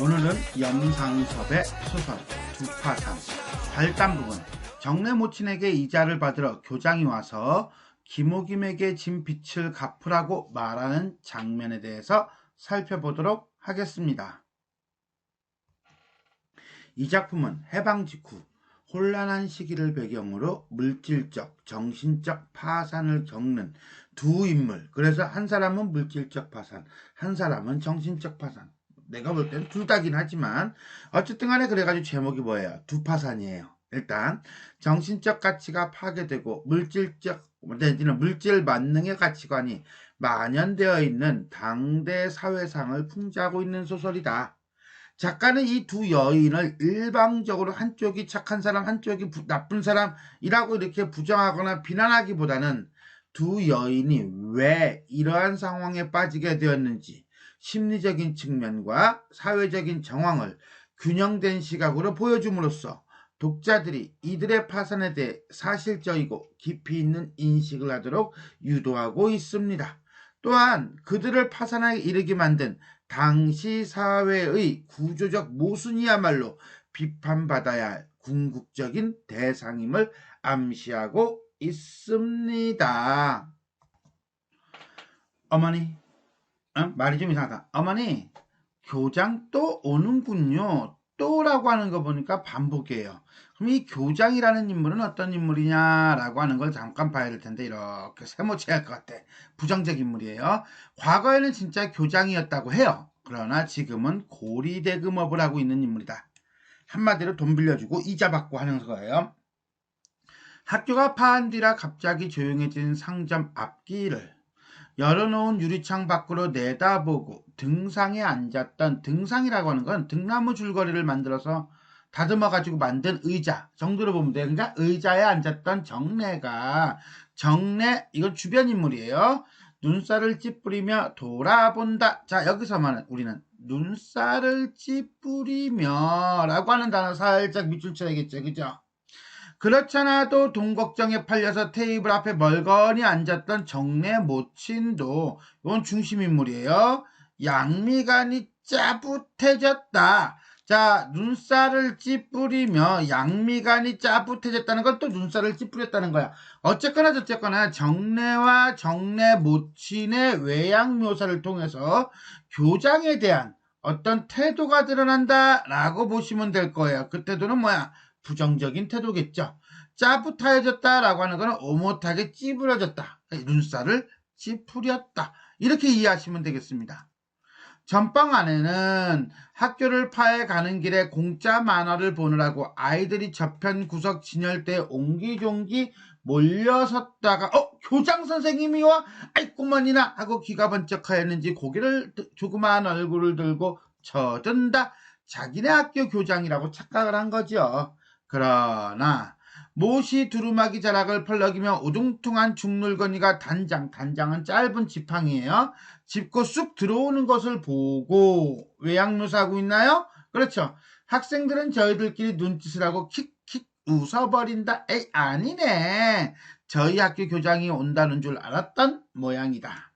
오늘은 염상섭의 소설 두파산 발단 부분. 정내 모친에게 이자를 받으러 교장이 와서 김옥임에게 진 빚을 갚으라고 말하는 장면에 대해서 살펴보도록 하겠습니다. 이 작품은 해방 직후 혼란한 시기를 배경으로 물질적, 정신적 파산을 겪는 두 인물, 그래서 한 사람은 물질적 파산, 한 사람은 정신적 파산. 내가 볼 때는 둘 다긴 하지만 어쨌든 간에 그래가지고 제목이 뭐예요? 두파산이에요. 일단 정신적 가치가 파괴되고 물질적 내지는 물질 만능의 가치관이 만연되어 있는 당대 사회상을 풍자하고 있는 소설이다. 작가는 이 두 여인을 일방적으로 한쪽이 착한 사람, 한쪽이 나쁜 사람이라고 이렇게 부정하거나 비난하기보다는 두 여인이 왜 이러한 상황에 빠지게 되었는지 심리적인 측면과 사회적인 정황을 균형된 시각으로 보여줌으로써 독자들이 이들의 파산에 대해 사실적이고 깊이 있는 인식을 하도록 유도하고 있습니다. 또한 그들을 파산에 이르게 만든 당시 사회의 구조적 모순이야말로 비판받아야 할 궁극적인 대상임을 암시하고 있습니다. 어머니, 말이 좀 이상하다. 어머니, 교장 또 오는군요. 또라고 하는 거 보니까 반복이에요. 그럼 이 교장이라는 인물은 어떤 인물이냐라고 하는 걸 잠깐 봐야 될 텐데 이렇게 세모치할 것 같아. 부정적 인물이에요. 과거에는 진짜 교장이었다고 해요. 그러나 지금은 고리대금업을 하고 있는 인물이다. 한마디로 돈 빌려주고 이자 받고 하는 거예요. 학교가 파한 뒤라 갑자기 조용해진 상점 앞길을 열어놓은 유리창 밖으로 내다보고 등상에 앉았던, 등상이라고 하는 건 등나무 줄거리를 만들어서 다듬어가지고 만든 의자 정도로 보면 돼요. 그러니까 의자에 앉았던 정내가, 정내, 이건 주변 인물이에요. 눈살을 찌푸리며 돌아본다. 자, 여기서만 우리는 눈살을 찌푸리며 라고 하는 단어 살짝 밑줄 쳐야겠죠. 그죠? 그렇잖아도 돈 걱정에 팔려서 테이블 앞에 멀거니 앉았던 정내 모친도 이건 중심인물이에요. 양미간이 짜붙해졌다. 자, 눈살을 찌푸리며 양미간이 짜붙해졌다는 건 또 눈살을 찌푸렸다는 거야. 어쨌거나 저쨌거나 정내와 정내 모친의 외양 묘사를 통해서 교장에 대한 어떤 태도가 드러난다라고 보시면 될 거예요. 그 태도는 뭐야? 부정적인 태도겠죠. 짜붙어졌다라고 하는 것은 오못하게 찌푸려졌다. 눈살을 찌푸렸다. 이렇게 이해하시면 되겠습니다. 전방 안에는 학교를 파해 가는 길에 공짜 만화를 보느라고 아이들이 저편 구석 진열대에 옹기종기 몰려섰다가 교장 선생님이와 아이꼬만이나 하고 귀가 번쩍하였는지 고개를 조그마한 얼굴을 들고 쳐든다. 자기네 학교 교장이라고 착각을 한 거죠. 그러나 못이 두루마기 자락을 펄럭이며 우둥퉁한 중물건이가 단장은 짧은 지팡이에요. 짚고 쑥 들어오는 것을 보고 외양묘사하고 있나요? 그렇죠. 학생들은 저희들끼리 눈짓을 하고 킥킥 웃어버린다. 에이, 아니네. 저희 학교 교장이 온다는 줄 알았던 모양이다.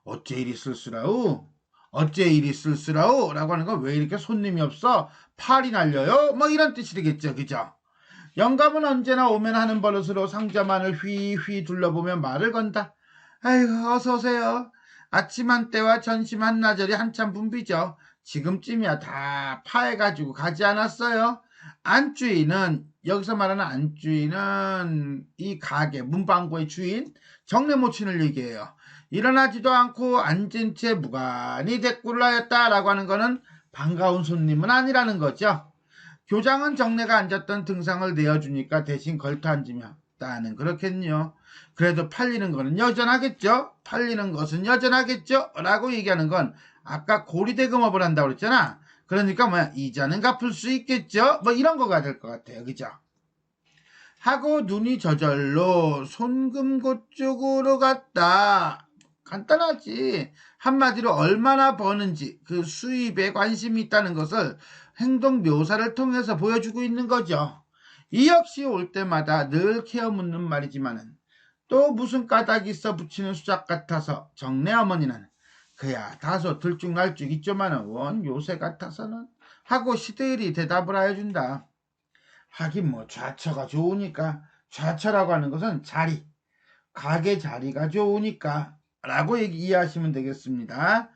어째 이리 쓸쓸하우? 어째 이리 쓸쓸하오? 라고 하는 건 왜 이렇게 손님이 없어? 팔이 날려요? 뭐 이런 뜻이 되겠죠. 그죠? 영감은 언제나 오면 하는 버릇으로 상점안을 휘휘 둘러보며 말을 건다. 아이고, 어서오세요. 아침 한때와 점심 한나절이 한참 붐비죠. 지금쯤이야 다 파해가지고 가지 않았어요? 안주인은, 여기서 말하는 안주인은 이 가게, 문방구의 주인, 정내 모친을 얘기해요. 일어나지도 않고 앉은 채 무관히 대꾸를 하였다라고 하는 거는 반가운 손님은 아니라는 거죠. 교장은 정내가 앉았던 등상을 내어주니까 대신 걸터 앉으며 나는 그렇겠요. 그래도 팔리는 거는 여전하겠죠. 팔리는 것은 여전하겠죠. 라고 얘기하는 건 아까 고리대금업을 한다고 그랬잖아. 그러니까 뭐야, 이자는 갚을 수 있겠죠. 뭐 이런 거가 될 것 같아요. 그죠? 하고 눈이 저절로 손금고 쪽으로 갔다. 간단하지. 한마디로 얼마나 버는지 그 수입에 관심이 있다는 것을 행동 묘사를 통해서 보여주고 있는 거죠. 이 역시 올 때마다 늘 캐어묻는 말이지만은 또 무슨 까닭이 있어 붙이는 수작 같아서 정내 어머니는 그야 다소 들쭉날쭉 있지만은 원 요새 같아서는 하고 시들이 대답을 하여준다. 하긴 뭐 좌처가 좋으니까 좌처라고 하는 것은 자리, 가게 자리가 좋으니까 라고 이해하시면 되겠습니다.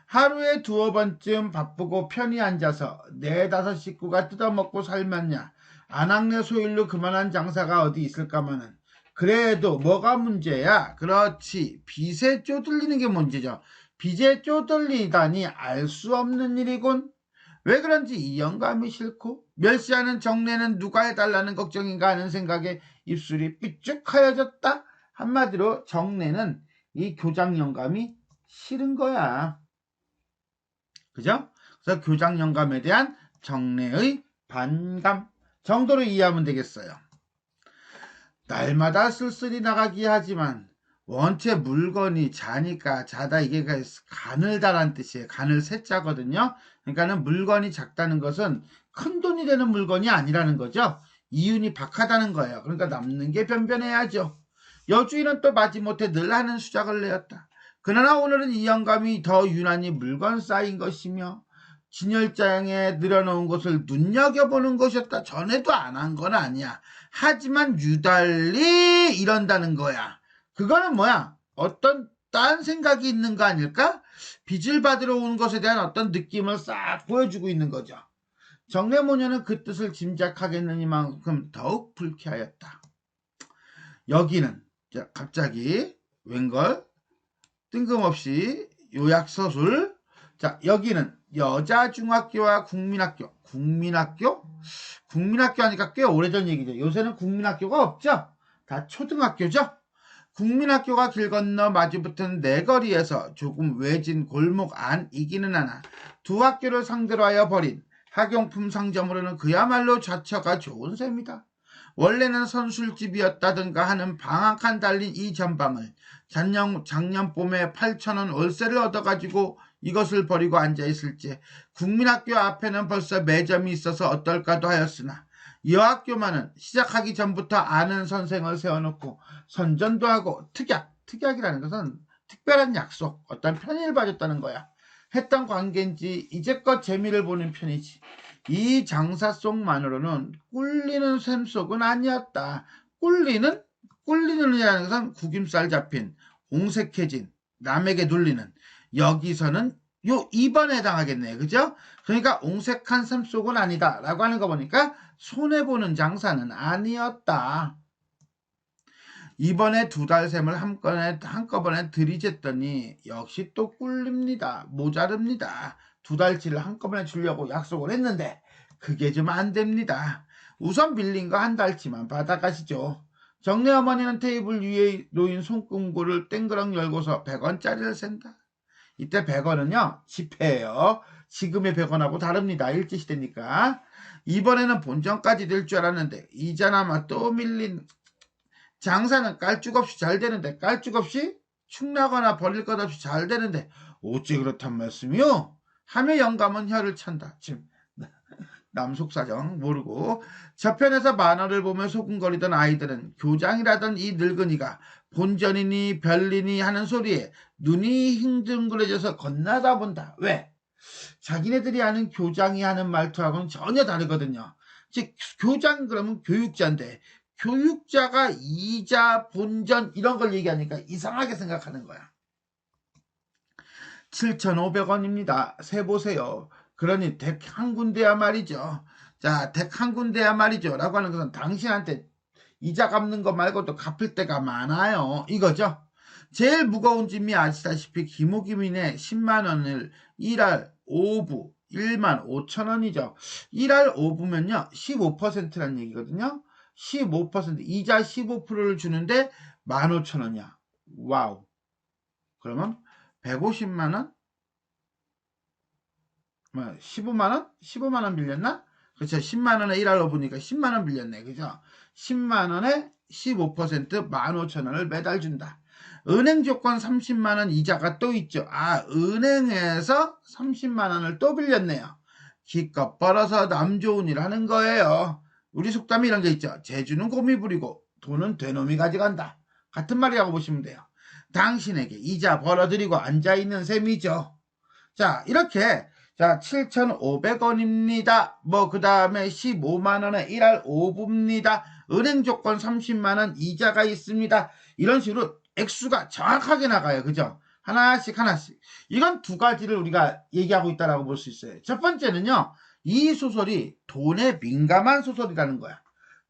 하루에 두어 번쯤 바쁘고 편히 앉아서 네다섯 식구가 뜯어먹고 살면야 안악내 소일로 그만한 장사가 어디 있을까마는 그래도 뭐가 문제야? 그렇지, 빚에 쪼들리는 게 문제죠. 빚에 쪼들리다니 알 수 없는 일이군. 왜 그런지 이 영감이 싫고 멸시하는 정례는 누가 해달라는 걱정인가 하는 생각에 입술이 삐쭉하여졌다. 한마디로 정례는 이 교장 영감이 싫은 거야. 그죠? 그래서 교장 영감에 대한 정례의 반감 정도로 이해하면 되겠어요. 날마다 쓸쓸히 나가기 하지만 원체 물건이 자니까 자다, 이게 가늘다란 뜻이에요. 가늘 세자거든요. 그러니까는 물건이 작다는 것은 큰 돈이 되는 물건이 아니라는 거죠. 이윤이 박하다는 거예요. 그러니까 남는 게 변변해야죠. 여주인은 또 마지못해 늘 하는 수작을 내었다. 그러나 오늘은 이 영감이 더 유난히 물건 쌓인 것이며 진열장에 늘어놓은 것을 눈여겨보는 것이었다. 전에도 안 한 건 아니야. 하지만 유달리 이런다는 거야. 그거는 뭐야? 어떤 딴 생각이 있는 거 아닐까? 빚을 받으러 온 것에 대한 어떤 느낌을 싹 보여주고 있는 거죠. 정례모녀는 그 뜻을 짐작하겠느니만큼 더욱 불쾌하였다. 여기는 갑자기 웬걸 뜬금없이 요약서술. 자, 여기는 여자중학교와 국민학교. 국민학교 하니까 꽤 오래전 얘기죠. 요새는 국민학교가 없죠. 다 초등학교죠. 국민학교가 길 건너 마주붙은 내거리에서 조금 외진 골목 안이기는 하나 두 학교를 상대로 하여 벌인 학용품 상점으로는 그야말로 좌처가 좋은 셈이다. 원래는 선술집이었다든가 하는 방 한 칸 달린 이 전방을 작년 봄에 8,000원 월세를 얻어가지고 이것을 버리고 앉아있을지 국민학교 앞에는 벌써 매점이 있어서 어떨까도 하였으나 여학교만은 시작하기 전부터 아는 선생을 세워놓고 선전도 하고 특약이라는 것은 특별한 약속, 어떤 편의를 봐줬다는 거야. 했던 관계인지 이제껏 재미를 보는 편이지. 이 장사 속만으로는 꿀리는 셈 속은 아니었다. 꿀리는이라는 것은 구김살 잡힌, 공색해진, 남에게 눌리는. 여기서는 요 2번에 해당하겠네요. 그죠? 그러니까 옹색한 셈 속은 아니다 라고 하는 거 보니까 손해보는 장사는 아니었다. 이번에 2달 셈을 한꺼번에 들이댔더니 역시 또 꿀립니다. 모자릅니다. 2달치를 한꺼번에 주려고 약속을 했는데 그게 좀 안 됩니다. 우선 빌린 거 1달치만 받아가시죠. 정례 어머니는 테이블 위에 놓인 손금고를 땡그렁 열고서 100원짜리를 센다. 이때 100원은요 지폐예요. 지금의 100원하고 다릅니다. 일제시대니까. 이번에는 본전까지 될 줄 알았는데 이자나마 또 밀린. 장사는 깔쭉없이 잘 되는데, 깔쭉없이 축나거나 버릴 것 없이 잘 되는데 어찌 그렇단 말씀이요? 하며 영감은 혀를 찬다. 지금 남속사정 모르고 저편에서 만화를 보며 소근거리던 아이들은 교장이라던 이 늙은이가 본전이니 별리니 하는 소리에 눈이 흰둥그레져서 건너다 본다. 왜? 자기네들이 아는 교장이 하는 말투하고는 전혀 다르거든요. 즉 교장 그러면 교육자인데 교육자가 이자, 본전 이런 걸 얘기하니까 이상하게 생각하는 거야. 7,500원입니다. 세보세요. 그러니 댁 한 군데야 말이죠. 자, 댁 한 군데야 말이죠. 라고 하는 것은 당신한테 이자 갚는 거 말고도 갚을 때가 많아요. 이거죠. 제일 무거운 짐이 아시다시피 기모기민의 10만원을 1할 5부 15,000원이죠. 1할 5부면요 15%라는 얘기거든요. 15% 이자 15%를 주는데 15,000원이야. 와우. 그러면 150만원? 15만원? 15만원 빌렸나? 그렇죠. 10만원에 1할 5부니까 10만원 빌렸네. 그죠? 10만원에 15% 15,000원을 매달 준다. 은행 조건 30만원 이자가 또 있죠. 아, 은행에서 30만원을 또 빌렸네요. 기껏 벌어서 남 좋은 일 하는 거예요. 우리 속담이 이런 게 있죠. 재주는 곰이 부리고 돈은 되놈이 가져간다. 같은 말이라고 보시면 돼요. 당신에게 이자 벌어들이고 앉아있는 셈이죠. 자, 이렇게, 자, 7,500원입니다. 그 다음에 15만원에 1할 5부입니다. 은행 조건 30만원 이자가 있습니다. 이런 식으로 액수가 정확하게 나가요. 그죠? 하나씩 하나씩. 이건 두 가지를 우리가 얘기하고 있다라고 볼 수 있어요. 첫 번째는요, 이 소설이 돈에 민감한 소설이라는 거야.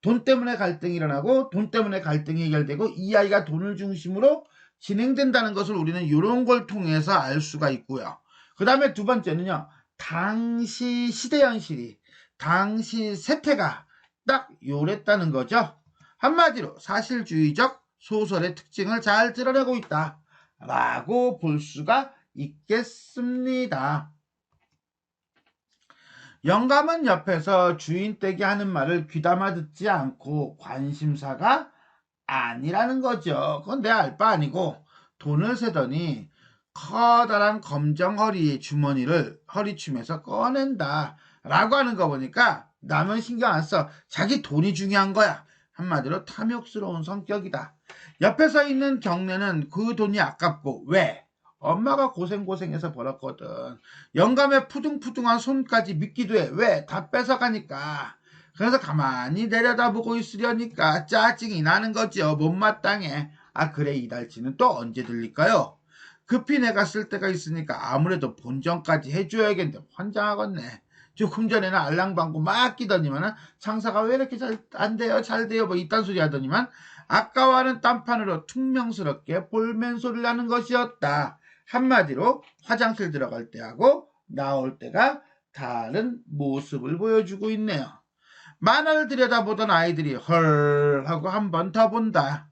돈 때문에 갈등이 일어나고 돈 때문에 갈등이 해결되고 이 아이가 돈을 중심으로 진행된다는 것을 우리는 이런 걸 통해서 알 수가 있고요. 그 다음에 두 번째는요, 당시 시대 현실이, 당시 세태가 딱 요랬다는 거죠. 한마디로 사실주의적 소설의 특징을 잘 드러내고 있다 라고 볼 수가 있겠습니다. 영감은 옆에서 주인 떼기 하는 말을 귀담아 듣지 않고 관심사가 아니라는 거죠. 그건 내 알 바 아니고 돈을 세더니 커다란 검정 허리의 주머니를 허리춤에서 꺼낸다 라고 하는 거 보니까 남은 신경 안 써. 자기 돈이 중요한 거야. 한마디로 탐욕스러운 성격이다. 옆에 서 있는 경례는 그 돈이 아깝고 왜? 엄마가 고생해서 벌었거든. 영감의 푸둥푸둥한 손까지 믿기도 해. 왜? 다 뺏어가니까. 그래서 가만히 내려다보고 있으려니까 짜증이 나는 거죠. 못마땅해. 아, 그래, 이달치는 또 언제 들릴까요? 급히 내가 쓸 때가 있으니까 아무래도 본전까지 해줘야겠는데 환장하겠네. 조금 전에는 알랑방구 막 끼더니만 장사가 왜 이렇게 잘 안 돼요, 잘 돼요, 뭐 이딴 소리 하더니만 아까와는 딴판으로 퉁명스럽게 볼멘 소리를 하는 것이었다. 한마디로 화장실 들어갈 때하고 나올 때가 다른 모습을 보여주고 있네요. 만화를 들여다보던 아이들이 헐 하고 한 번 더 본다.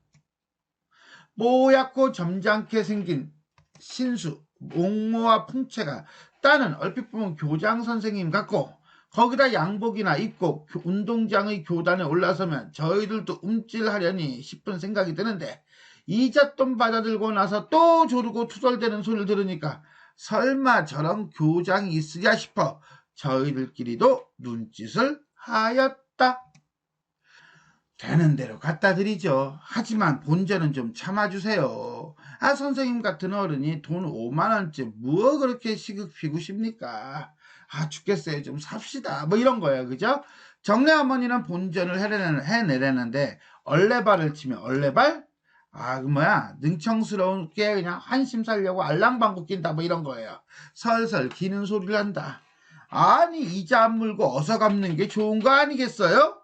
뽀얗고 점잖게 생긴 신수, 옥모와 풍채가 따는 얼핏 보면 교장 선생님 같고 거기다 양복이나 입고 운동장의 교단에 올라서면 저희들도 움찔하려니 싶은 생각이 드는데 이잣돈 받아들고 나서 또 조르고 투덜대는 소리를 들으니까 설마 저런 교장이 있으랴 싶어 저희들끼리도 눈짓을 하였다. 되는 대로 갖다 드리죠. 하지만 본전은 좀 참아주세요. 아, 선생님 같은 어른이 돈 5만원째 뭐 그렇게 시급히구십니까? 아, 죽겠어요. 좀 삽시다. 뭐 이런 거예요. 그죠? 정래 어머니는 본전을 해내려는데 얼레발을 치면 얼레발? 아, 능청스러운게 그냥 한심 살려고 알랑방구 낀다 뭐 이런 거예요. 설설 기는 소리를 한다. 아니, 이자 안 물고 어서 갚는 게 좋은 거 아니겠어요?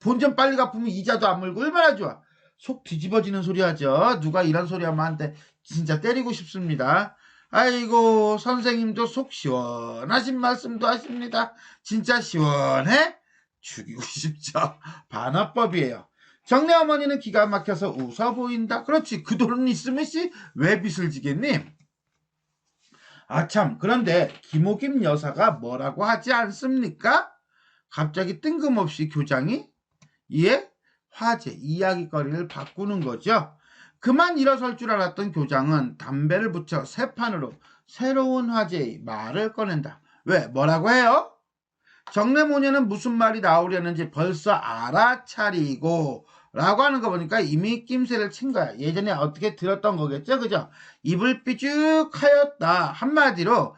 본전 빨리 갚으면 이자도 안 물고 얼마나 좋아. 속 뒤집어지는 소리 하죠. 누가 이런 소리 하면 한테 진짜 때리고 싶습니다. 아이고, 선생님도 속 시원하신 말씀도 하십니다. 진짜 시원해? 죽이고 싶죠. 반어법이에요. 정래 어머니는 기가 막혀서 웃어 보인다. 그렇지, 그 돈은 있으면 왜 빚을 지겠니? 아참, 그런데 김옥임 여사가 뭐라고 하지 않습니까? 갑자기 뜬금없이 교장이 이에 화제, 이야기거리를 바꾸는 거죠. 그만 일어설 줄 알았던 교장은 담배를 붙여 새 판으로 새로운 화제의 말을 꺼낸다. 왜? 뭐라고 해요? 정래모녀는 무슨 말이 나오려는지 벌써 알아차리고 라고 하는 거 보니까 이미 낌새를 친 거야. 예전에 어떻게 들었던 거겠죠? 그죠? 입을 삐죽하였다. 한마디로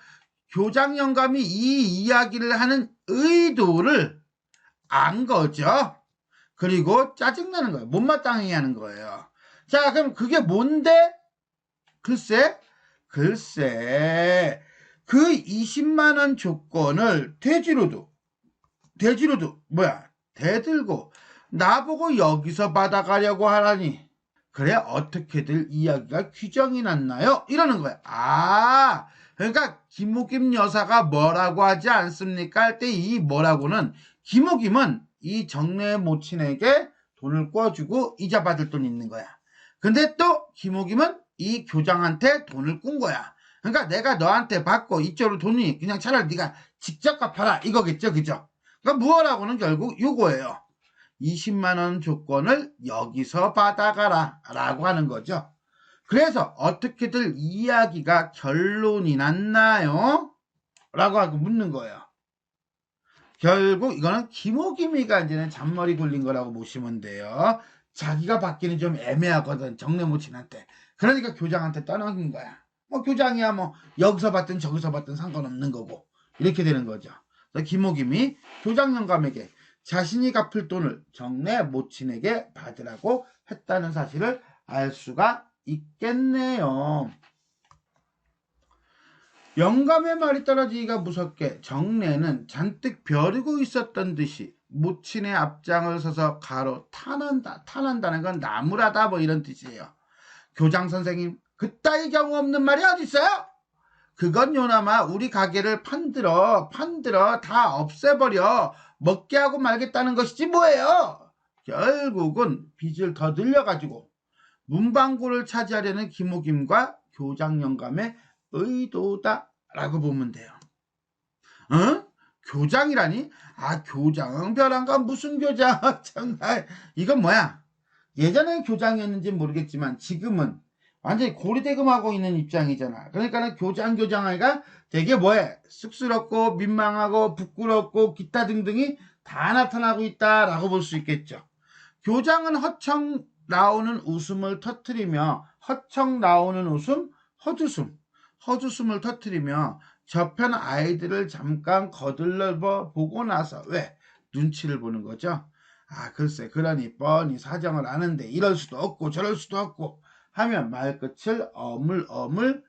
교장 영감이 이 이야기를 하는 의도를 안 거죠. 그리고 짜증나는 거예요. 못마땅해 하는 거예요. 자, 그럼 그게 뭔데? 글쎄, 그 20만원 조건을 대들고 나보고 여기서 받아가려고 하라니. 그래, 어떻게들 이야기가 규정이 났나요? 이러는 거야. 아, 그러니까 김옥임 여사가 뭐라고 하지 않습니까? 할 때 이 뭐라고는 김옥임은 이 정래 모친에게 돈을 꿔주고 이자 받을 돈이 있는 거야. 근데 또 김옥임은 이 교장한테 돈을 꾼 거야. 그러니까 내가 너한테 받고 이쪽으로 돈이 그냥 차라리 네가 직접 갚아라 이거겠죠. 그죠? 그러니까 뭐라고는 결국 요거예요. 20만원 조건을 여기서 받아가라 라고 하는 거죠. 그래서 어떻게들 이야기가 결론이 났나요? 라고 하고 묻는 거예요. 결국 이거는 김옥임이가 이제는 잔머리 굴린 거라고 보시면 돼요. 자기가 받기는 좀 애매하거든, 정내 모친한테. 그러니까 교장한테 떠넘긴 거야. 뭐 교장이야 뭐 여기서 받든 저기서 받든 상관없는 거고, 이렇게 되는 거죠. 그래서 김옥임이 교장 영감에게 자신이 갚을 돈을 정내 모친에게 받으라고 했다는 사실을 알 수가 있겠네요. 영감의 말이 떨어지기가 무섭게 정내는 잔뜩 벼르고 있었던 듯이 모친의 앞장을 서서 가로 탄한다. 탄한다는 건 나무라다 뭐 이런 뜻이에요. 교장 선생님, 그따위 경우 없는 말이 어딨어요? 그건 요나마 우리 가게를 판들어 다 없애버려 먹게 하고 말겠다는 것이지 뭐예요. 결국은 빚을 더 늘려가지고 문방구를 차지하려는 김옥임과 교장 영감의 의도다라고 보면 돼요. 어? 교장이라니? 아, 교장은 벼랑과 무슨 교장? 정말 이건 뭐야? 예전엔 교장이었는지 모르겠지만 지금은 완전히 고리대금하고 있는 입장이잖아. 그러니까는 교장아이가 되게 뭐해? 쑥스럽고 민망하고 부끄럽고 기타 등등이 다 나타나고 있다라고 볼 수 있겠죠. 교장은 허청 나오는 웃음을 터뜨리며 허청 나오는 웃음, 허주숨을 터뜨리며 저편 아이들을 잠깐 거들러 보고 나서 왜? 눈치를 보는 거죠. 아, 글쎄, 그러니 뻔히 사정을 아는데 이럴 수도 없고 저럴 수도 없고 하면 말끝을 어물어물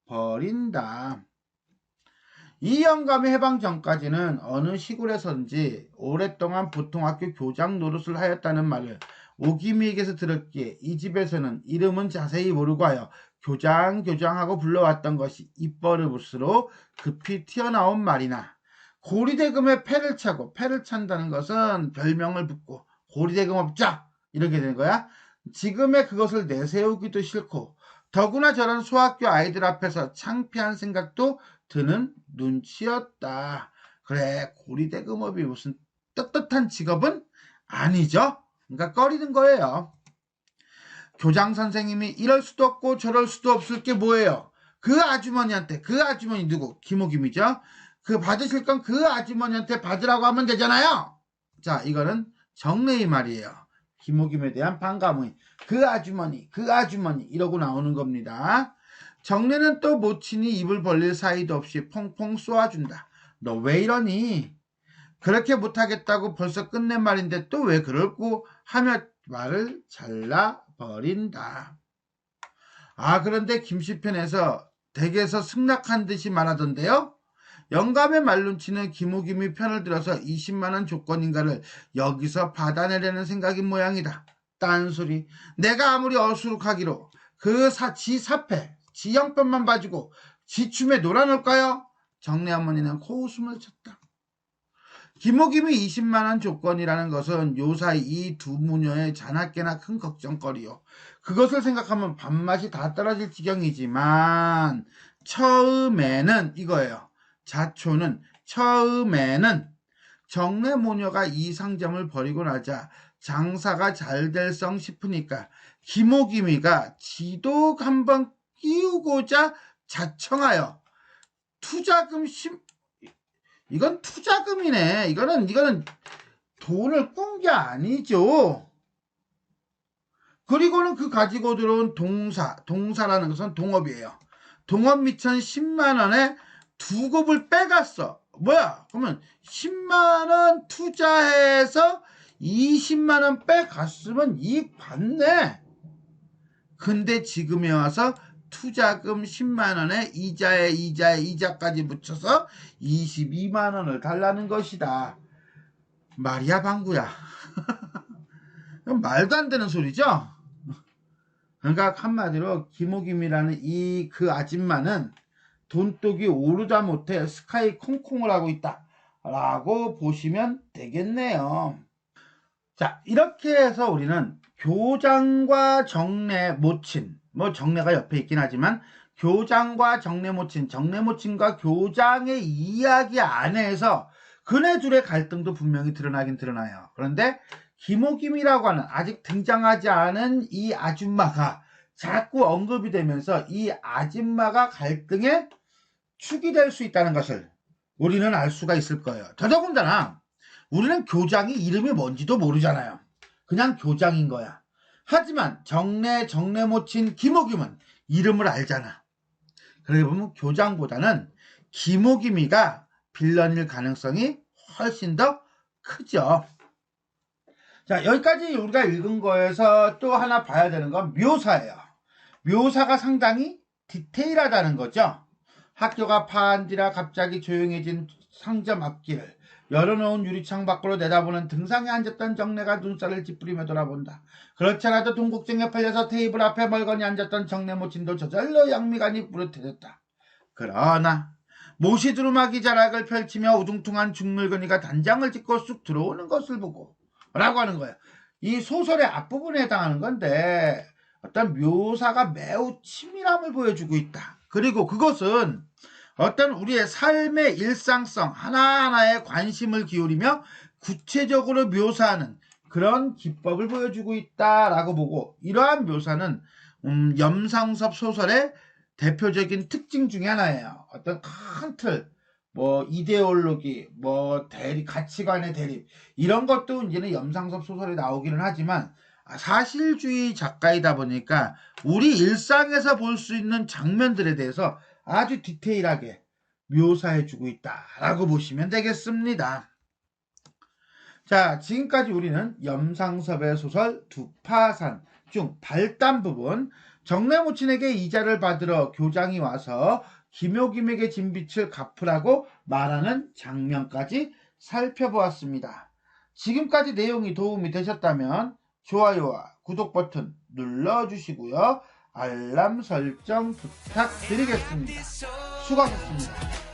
해버린다. 이 영감이 해방 전까지는 어느 시골에선지 오랫동안 보통학교 교장 노릇을 하였다는 말을 오기미에게서 들었기에 이 집에서는 이름은 자세히 모르고 하여 교장하고 불러왔던 것이 입버릇으로 급히 튀어나온 말이나 고리대금에 패를 차고, 패를 찬다는 것은 별명을 붙고 고리대금 업자 이렇게 되는 거야. 지금의 그것을 내세우기도 싫고 더구나 저런 소학교 아이들 앞에서 창피한 생각도 드는 눈치였다. 그래, 고리대금업이 무슨 떳떳한 직업은 아니죠. 그러니까 꺼리는 거예요. 교장 선생님이 이럴 수도 없고 저럴 수도 없을 게 뭐예요? 그 아주머니한테, 그 아주머니 누구? 김옥임이죠. 그 받으실 건 그 아주머니한테 받으라고 하면 되잖아요. 자, 이거는 정례의 말이에요. 김옥임에 대한 반감의 그 아주머니 이러고 나오는 겁니다. 정례는 또 모친이 입을 벌릴 사이도 없이 퐁퐁 쏘아준다. 너 왜 이러니? 그렇게 못하겠다고 벌써 끝낸 말인데 또 왜 그럴고 하며 말을 잘라버린다. 아, 그런데 김시편에서 댁에서 승낙한 듯이 말하던데요. 영감의 말눈치는 김옥임이 편을 들어서 20만원 조건인가를 여기서 받아내려는 생각인 모양이다. 딴소리. 내가 아무리 어수룩하기로 지 사패, 지 형편만 봐주고 지 춤에 놀아놓을까요? 정내 어머니는 코웃음을 쳤다. 김옥임이 20만원 조건이라는 것은 요사이 이 두 무녀의 자나깨나 큰 걱정거리요. 그것을 생각하면 밥맛이 다 떨어질 지경이지만 처음에는 이거예요. 자초는 처음에는 정내 모녀가 이 상점을 버리고 나자 장사가 잘 될성 싶으니까 김옥임이가 지독 한번 끼우고자 자청하여 투자금 이건 투자금이네. 이거는 돈을 꾼 게 아니죠. 그리고는 그 가지고 들어온 동사라는 것은 동업이에요. 동업 미천 10만원에 두 곱을 빼갔어. 뭐야? 그러면 10만원 투자해서 20만원 빼갔으면 이익 봤네. 근데 지금에 와서 투자금 10만원에 이자까지 붙여서 22만원을 달라는 것이다. 말이야 방구야. 말도 안 되는 소리죠. 그러니까 한마디로 김옥임이라는 그 아줌마는 돈독이 오르다 못해 스카이 콩콩을 하고 있다 라고 보시면 되겠네요. 자, 이렇게 해서 우리는 교장과 정내 모친, 뭐 정내가 옆에 있긴 하지만 교장과 정내 모친과 교장의 이야기 안에서 그네 둘의 갈등도 분명히 드러나긴 드러나요. 그런데 김옥임이라고 하는 아직 등장하지 않은 이 아줌마가 자꾸 언급이 되면서 이 아줌마가 갈등의 축이 될 수 있다는 것을 우리는 알 수가 있을 거예요. 더더군다나 우리는 교장이 이름이 뭔지도 모르잖아요. 그냥 교장인 거야. 하지만 정내 못 친 김옥임은 이름을 알잖아. 그러게 보면 교장보다는 김옥임이가 빌런일 가능성이 훨씬 더 크죠. 자, 여기까지 우리가 읽은 거에서 또 하나 봐야 되는 건 묘사예요. 묘사가 상당히 디테일하다는 거죠. 학교가 파한 뒤라 갑자기 조용해진 상점 앞길을 열어놓은 유리창 밖으로 내다보는 등상에 앉았던 정내가 눈살을 찌푸리며 돌아본다. 그렇지 않아도 동국정에 팔려서 테이블 앞에 멀거니 앉았던 정내 모친도 저절로 양미간이 뿌듯해졌다. 그러나 모시두루마기 자락을 펼치며 우중퉁한 중늙은이가 단장을 짚고 쑥 들어오는 것을 보고 라고 하는 거예요. 이 소설의 앞부분에 해당하는 건데 어떤 묘사가 매우 치밀함을 보여주고 있다. 그리고 그것은 어떤 우리의 삶의 일상성 하나하나에 관심을 기울이며 구체적으로 묘사하는 그런 기법을 보여주고 있다라고 보고, 이러한 묘사는 염상섭 소설의 대표적인 특징 중에 하나예요. 어떤 큰 틀, 뭐 이데올로기, 뭐 대립, 가치관의 대립, 이런 것도 이제는 염상섭 소설에 나오기는 하지만 사실주의 작가이다 보니까 우리 일상에서 볼 수 있는 장면들에 대해서 아주 디테일하게 묘사해주고 있다라고 보시면 되겠습니다. 자, 지금까지 우리는 염상섭의 소설 두파산 중 발단 부분, 정내모친에게 이자를 받으러 교장이 와서 김옥임에게 진 빚을 갚으라고 말하는 장면까지 살펴보았습니다. 지금까지 내용이 도움이 되셨다면 좋아요와 구독 버튼 눌러주시고요. 알람 설정 부탁드리겠습니다. 수고하셨습니다.